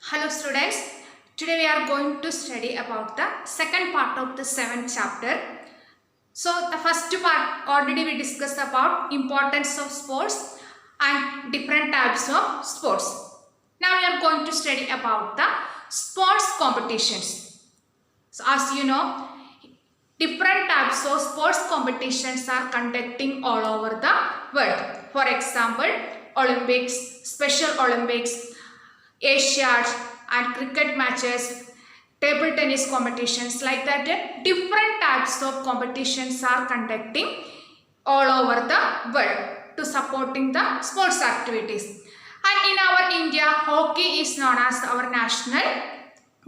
Hello students, today we are going to study about the second part of the 7th chapter. So the first part already we discussed about importance of sports and different types of sports. Now we are going to study about the sports competitions. So as you know, different types of sports competitions are conducting all over the world. For example, Olympics, Special Olympics, Asiad and cricket matches, table tennis competitions, like that. Different types of competitions are conducting all over the world to supporting the sports activities. And in our India, hockey is known as our national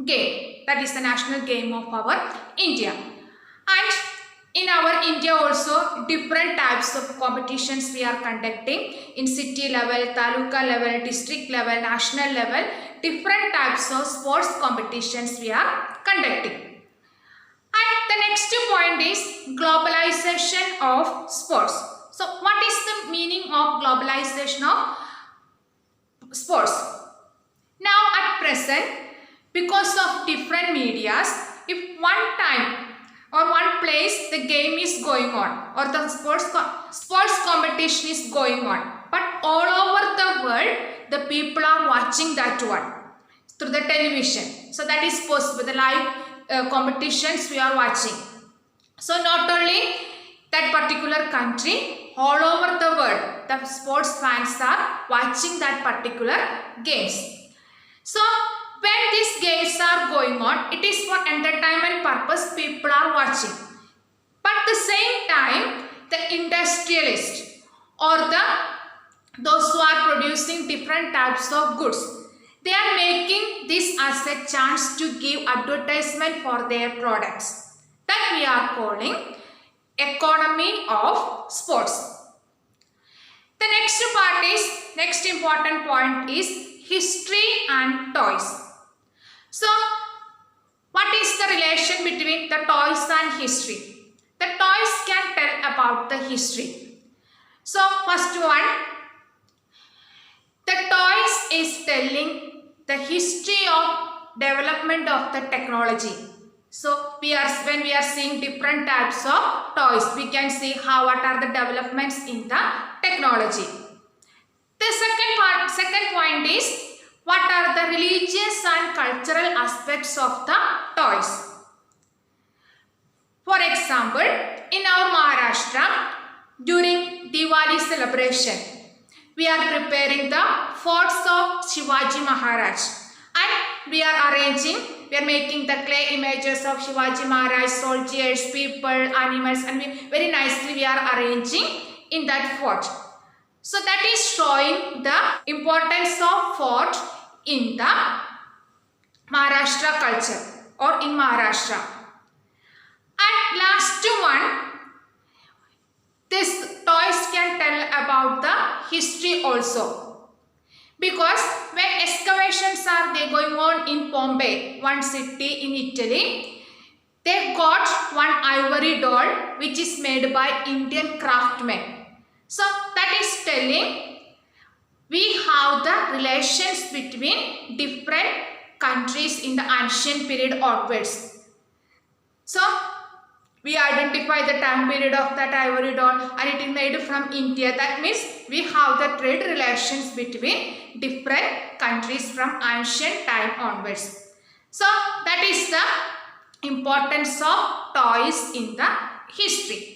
game. That is the national game of our India. And in our India also, different types of competitions we are conducting in city level, taluka level, district level, national level. Different types of sports competitions we are conducting. And the next point is globalization of sports. So what is the meaning of globalization of sports? Now at present, because of different medias, if one time or one place the game is going on or the sports competition is going on, but all over the world the people are watching that one through the television. So that is possible, the live competitions we are watching. So not only that particular country, all over the world the sports fans are watching that particular games. So when these games are going on, it is for entertainment purpose people are watching. But at the same time, the industrialists or those who are producing different types of goods, they are making this as a chance to give advertisement for their products. That we are calling economy of sports. The next important point is history and toys. So, what is the relation between the toys and history? The toys can tell about the history. So, first one, the toys is telling the history of development of the technology. So, when we are seeing different types of toys, we can see what are the developments in the technology. The second point is what are the religious and cultural aspects of the toys. For example, in our Maharashtra, during Diwali celebration, we are preparing the forts of Shivaji Maharaj and we are making the clay images of Shivaji Maharaj, soldiers, people, animals, and very nicely we are arranging in that fort. So that is showing the importance of fort in the Maharashtra culture or in Maharashtra. And last one, these toys can tell about the history also. Because when excavations are going on in Pompeii, one city in Italy, they got one ivory doll which is made by Indian craftsmen. So that is telling we have the relations between different countries in the ancient period onwards. So we identify the time period of that ivory doll and it is made from India. That means we have the trade relations between different countries from ancient time onwards. So that is the importance of toys in the history.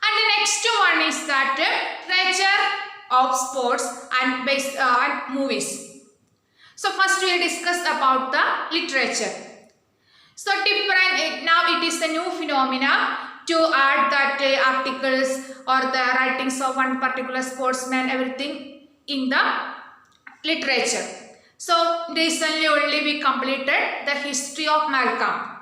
And the next one is that literature of sports and movies. So first we will discuss about the literature. So now it is a new phenomena to add that articles or the writings of one particular sportsman, everything in the literature. So recently only we completed the history of Malcolm.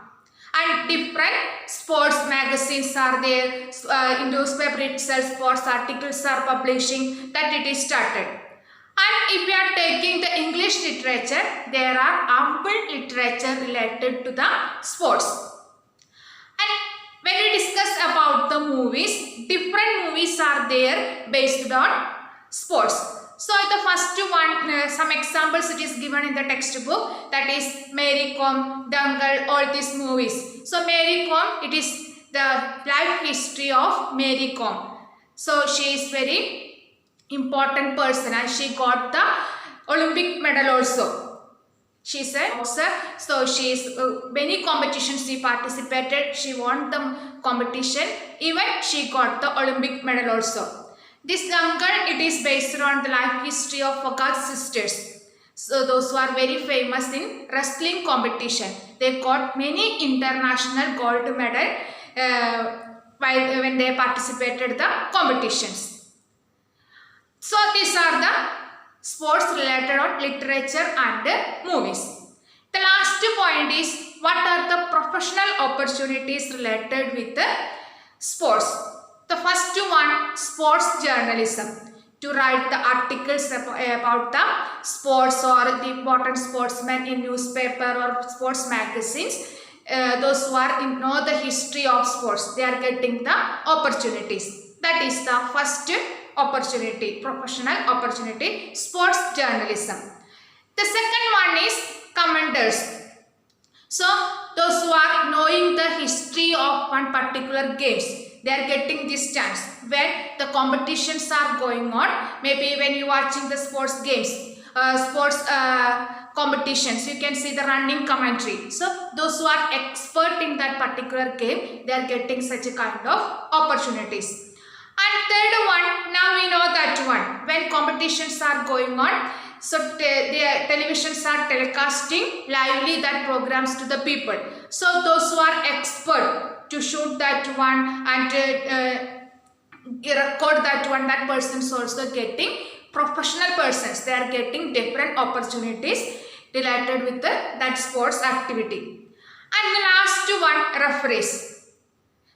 And different sports magazines are there, in newspaper itself sports articles are publishing, that it is started. And if we are taking the English literature, there are ample literature related to the sports. And when we discuss about the movies, different movies are there based on sports. So the first one, some examples it is given in the textbook, that is Mary Kom, Dangal, all these movies. So Mary Kom, it is the life history of Mary Kom. So she is very important person and she got the Olympic medal also. She is a boxer, so she is many competitions she participated. She won the competition. Even she got the Olympic medal also. This Dangal, it is based on the life history of Fogat sisters. So those who are very famous in wrestling competition. They got many international gold medal when they participated the competitions. So these are the sports related on literature and movies. The last point is, what are the professional opportunities related with sports? The first one, sports journalism. To write the articles about the sports or the important sportsmen in newspaper or sports magazines. Those who are know the history of sports, they are getting the opportunities. That is the first opportunity, professional opportunity, sports journalism. The second one is commentators. So those who are knowing the history of one particular games, they are getting this chance. When the competitions are going on, maybe when you are watching the sports games, sports competitions, you can see the running commentary. So those who are expert in that particular game, they are getting such a kind of opportunities. And third one, now we know that one, when competitions are going on, so the televisions are telecasting lively that programs to the people. So those who are expert to shoot that one and record that one, that person is also getting professional persons. They are getting different opportunities related with that sports activity. And the last one, referees.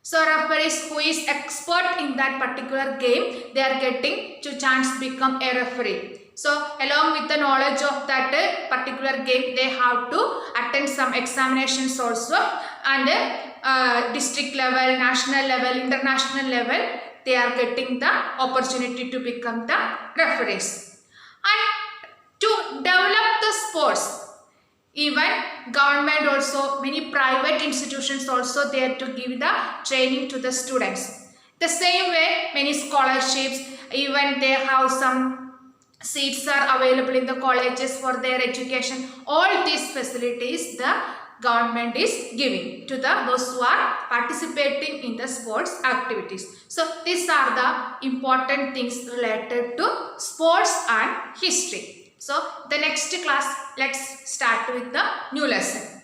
So referees who is expert in that particular game, they are getting to chance become a referee. So along with the knowledge of that particular game, they have to attend some examinations also, and district level, national level, international level, they are getting the opportunity to become the referees. And to develop the sports, even government also, many private institutions also there to give the training to the students. The same way, many scholarships, even they have some seats are available in the colleges for their education. All these facilities the government is giving to those who are participating in the sports activities. So these are the important things related to sports and history. So the next class, let's start with the new lesson.